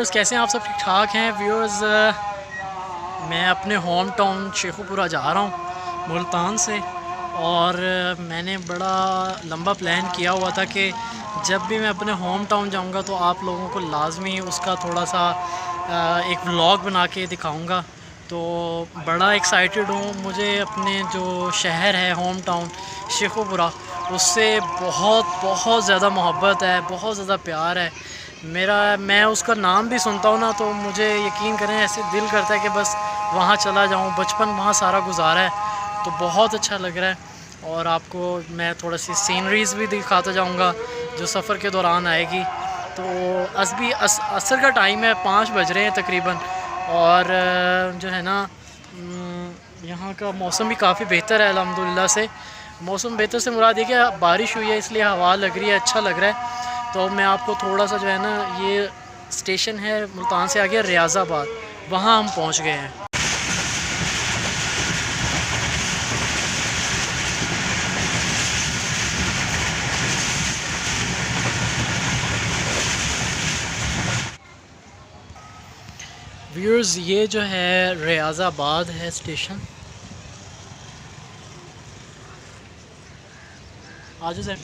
Viewers कैसे हैं आप सब? ठीक ठाक हैं व्यूअर्स। मैं अपने होम टाउन शेखुपुरा जा रहा हूँ मुल्तान से, और मैंने बड़ा लंबा प्लान किया हुआ था कि जब भी मैं अपने होम टाउन जाऊँगा तो आप लोगों को लाजमी उसका थोड़ा सा एक व्लॉग बना के दिखाऊँगा। तो बड़ा एक्साइटेड हूँ। मुझे अपने जो शहर है होम टाउन शेखुपुरा, उससे बहुत बहुत ज़्यादा मोहब्बत है, बहुत ज़्यादा प्यार है मेरा। मैं उसका नाम भी सुनता हूँ ना तो मुझे यकीन करें ऐसे दिल करता है कि बस वहाँ चला जाऊँ, बचपन वहाँ सारा गुजारा है, तो बहुत अच्छा लग रहा है। और आपको मैं थोड़ा सी सीनरीज़ भी दिखाता जाऊँगा जो सफ़र के दौरान आएगी। तो असर का टाइम है, 5 बज रहे हैं तकरीबन, और जो है ना यहाँ का मौसम भी काफ़ी बेहतर है अल्हम्दुलिल्लाह से। मौसम बेहतर से मुराद ये कि बारिश हुई है इसलिए हवा लग रही है, अच्छा लग रहा है। तो मैं आपको थोड़ा सा जो है ना, ये स्टेशन है मुल्तान से आगे रियाज़ाबाद, वहाँ हम पहुँच गए हैं। व्यूअर्स ये जो है रियाज़ाबाद है स्टेशन। आज से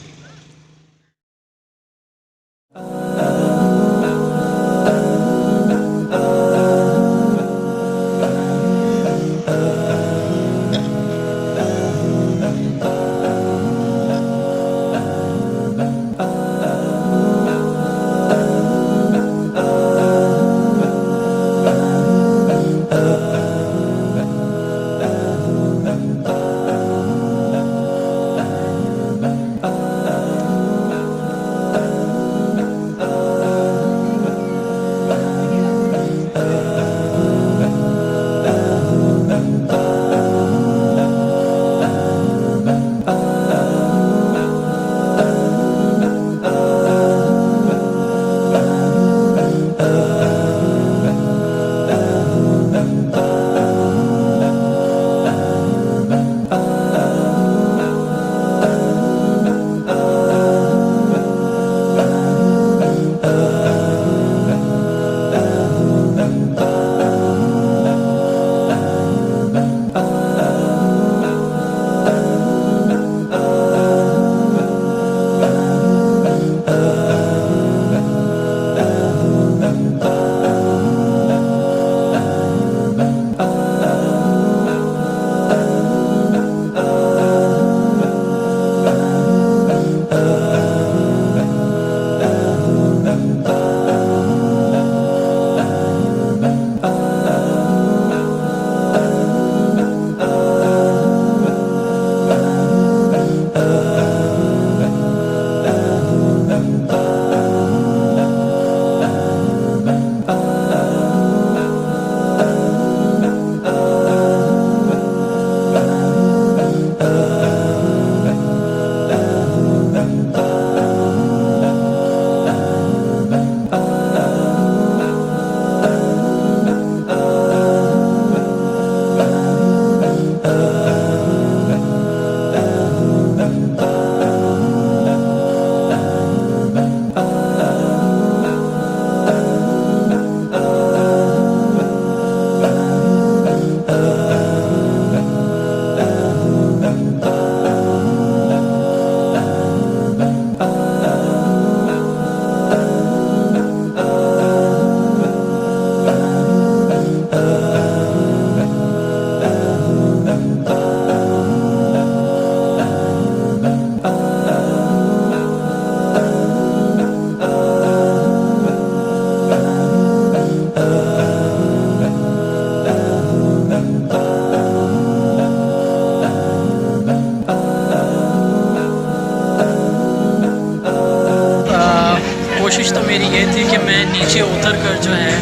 कोशिश तो मेरी ये थी कि मैं नीचे उतर कर जो है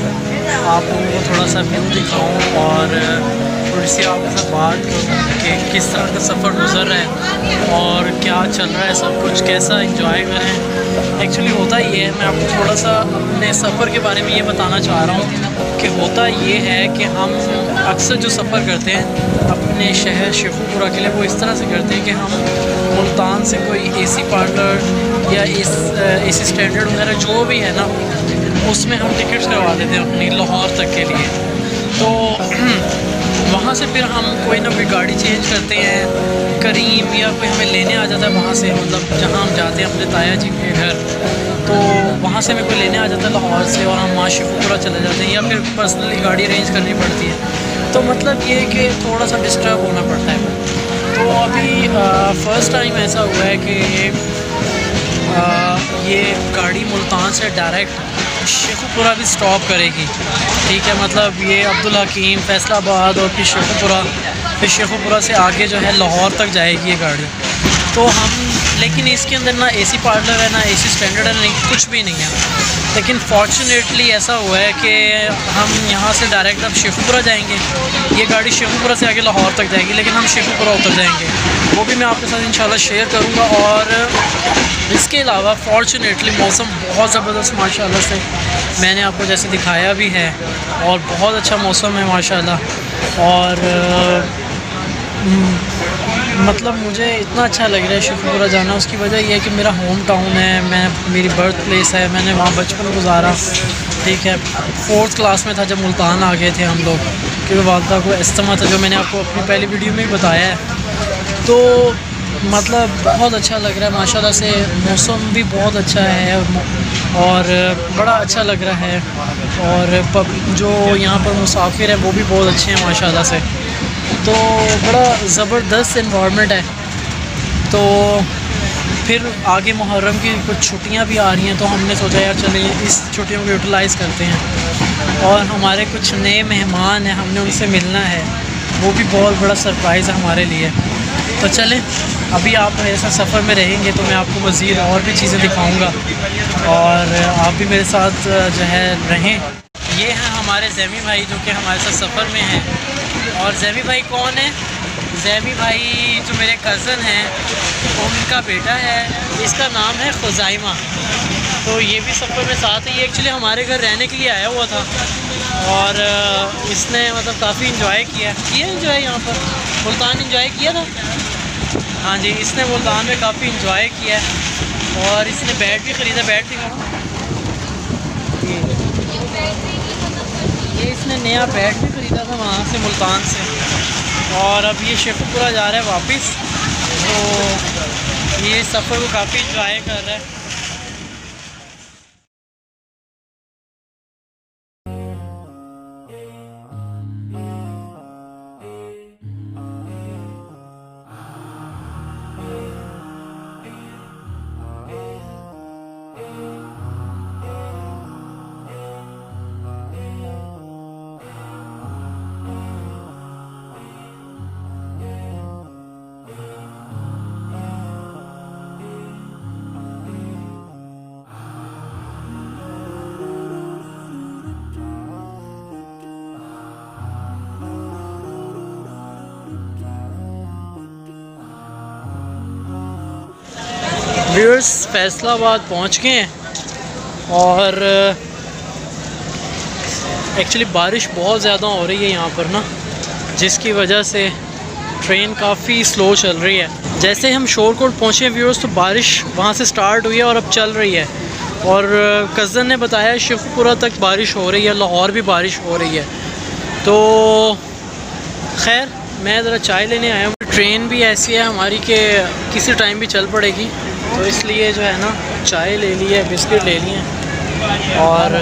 आप लोगों को थोड़ा सा व्यू दिखाऊं और थोड़ी सी आपके साथ बात करूँ कि किस तरह का सफ़र गुज़र रहा है और क्या चल रहा है, सब कुछ कैसा एंजॉय करें। एक्चुअली होता ये है, मैं आपको थोड़ा सा अपने सफ़र के बारे में ये बताना चाह रहा हूँ कि होता ये है कि हम अक्सर जो सफ़र करते हैं अपने शहर शेखुपुरा के लिए वो इस तरह से करते हैं कि हम मुल्तान से कोई एसी पार्लर या एसी स्टैंडर्ड वगैरह जो भी है ना उसमें हम टिकट्स करवा लेते हैं अपनी लाहौर तक के लिए। तो वहाँ से फिर हम कोई ना कोई गाड़ी चेंज करते हैं, करीम या कोई हमें लेने आ जाता है वहाँ से, मतलब जहाँ हम जाते हैं अपने ताया जी के घर, तो वहाँ से हमें कोई लेने आ जाता है लाहौर से, और हम वहाँ शेखुपुरा चले जाते हैं, या फिर पर्सनली गाड़ी अरेंज करनी पड़ती है। तो मतलब ये कि थोड़ा सा डिस्टर्ब होना पड़ता है। तो अभी फ़र्स्ट टाइम ऐसा हुआ है कि ये गाड़ी मुल्तान से डायरेक्ट शेखुपुरा भी स्टॉप करेगी, ठीक है। मतलब ये अब्दुल हकीम, फैसलाबाद और फिर शेखुपुरा, फिर शेखुपुरा से आगे जो है लाहौर तक जाएगी ये गाड़ी। तो हम, लेकिन इसके अंदर ना एसी पार्लर है, ना एसी स्टैंडर्ड है, नहीं कुछ भी नहीं है। लेकिन फॉर्चुनेटली ऐसा हुआ है कि हम यहाँ से डायरेक्ट अब शेखुपुरा जाएंगे। ये गाड़ी शेखुपुरा से आगे लाहौर तक जाएगी, लेकिन हम शेखुपुरा उतर जाएंगे, वो भी मैं आपके साथ इंशाल्लाह शेयर करूँगा। और इसके अलावा फॉर्चुनेटली मौसम बहुत ज़बरदस्त माशाल्लाह से मैंने आपको जैसे दिखाया भी है, और बहुत अच्छा मौसम है माशाल्लाह। और मतलब मुझे इतना अच्छा लग रहा है शेखुपुरा जाना। उसकी वजह यह है कि मेरा होम टाउन है, मेरी बर्थ प्लेस है, मैंने वहाँ बचपन गुजारा, ठीक है। 4th क्लास में था जब मुल्तान आ गए थे हम लोग, क्योंकि वालदा को अस्थमा था, जो मैंने आपको अपनी पहली वीडियो में ही बताया है। तो मतलब बहुत अच्छा लग रहा है माशाल्लाह से, मौसम भी बहुत अच्छा है और बड़ा अच्छा लग रहा है। और जो यहाँ पर मुसाफिर हैं वो भी बहुत अच्छे हैं माशाल्लाह से। तो बड़ा ज़बरदस्त इन्वायरमेंट है। तो फिर आगे मुहर्रम की कुछ छुट्टियां भी आ रही हैं, तो हमने सोचा यार चलिए इस छुट्टियों को यूटिलाइज़ करते हैं। और हमारे कुछ नए मेहमान हैं, हमने उनसे मिलना है, वो भी बहुत बड़ा सरप्राइज़ है हमारे लिए। तो चलें, अभी आप मेरे साथ सफ़र में रहेंगे तो मैं आपको मज़ीद और भी चीज़ें दिखाऊंगा, और आप भी मेरे साथ जो है रहें। ये हैं हमारे जैमी भाई जो कि हमारे साथ सफ़र में हैं। और जैमी भाई कौन है? जैमी भाई जो मेरे कज़न हैं, उनका बेटा है, इसका नाम है खुज़ाइमा। तो ये भी सफ़र में साथ है। ये एक्चुअली हमारे घर रहने के लिए आया हुआ था, और इसने मतलब काफ़ी इंजॉय किया इंजॉय यहाँ पर मुल्तान इंजॉय किया था। हाँ जी, इसने मुल्तान में काफ़ी इंजॉय किया है। और इसने बैट भी ख़रीदा, बैट दिखाओ। ये इसने नया बैट भी ख़रीदा था वहाँ से, मुल्तान से। और अब ये शेखुपुरा जा रहा है वापस, तो ये सफ़र को काफ़ी इंजॉय कर रहा है। व्यूअर्स फैसलाबाद पहुंच गए हैं, और एक्चुअली बारिश बहुत ज़्यादा हो रही है यहाँ पर ना, जिसकी वजह से ट्रेन काफ़ी स्लो चल रही है। जैसे हम शोरकोट पहुँचे व्यूअर्स, तो बारिश वहाँ से स्टार्ट हुई है और अब चल रही है। और कज़न ने बताया शेखुपुरा तक बारिश हो रही है, लाहौर भी बारिश हो रही है। तो खैर मैं ज़रा चाय लेने आया हूँ। ट्रेन भी ऐसी है हमारी कि किसी टाइम भी चल पड़ेगी, तो इसलिए जो है ना चाय ले ली है, बिस्किट ले लिए हैं। और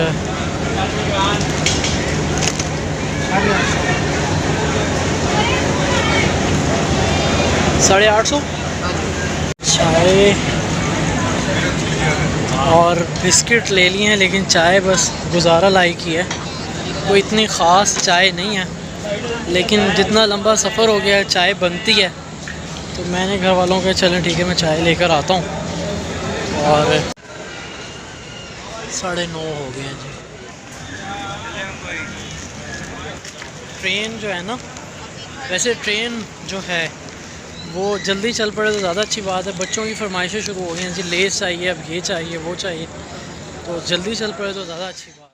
$850 चाय और बिस्किट ले लिए हैं, लेकिन चाय बस गुजारा लायक ही है, कोई इतनी ख़ास चाय नहीं है। लेकिन जितना लंबा सफ़र हो गया है चाय बनती है, तो मैंने घर वालों के चलें ठीक है मैं चाय लेकर आता हूँ। और 9:30 हो गए हैं जी। ट्रेन जो है ना, वैसे ट्रेन जो है वो जल्दी चल पड़े तो ज़्यादा अच्छी बात है। बच्चों की फरमाइशें शुरू हो गई हैं जी, लेस चाहिए, अब ये चाहिए वो चाहिए, तो जल्दी चल पड़े तो ज़्यादा अच्छी बात है।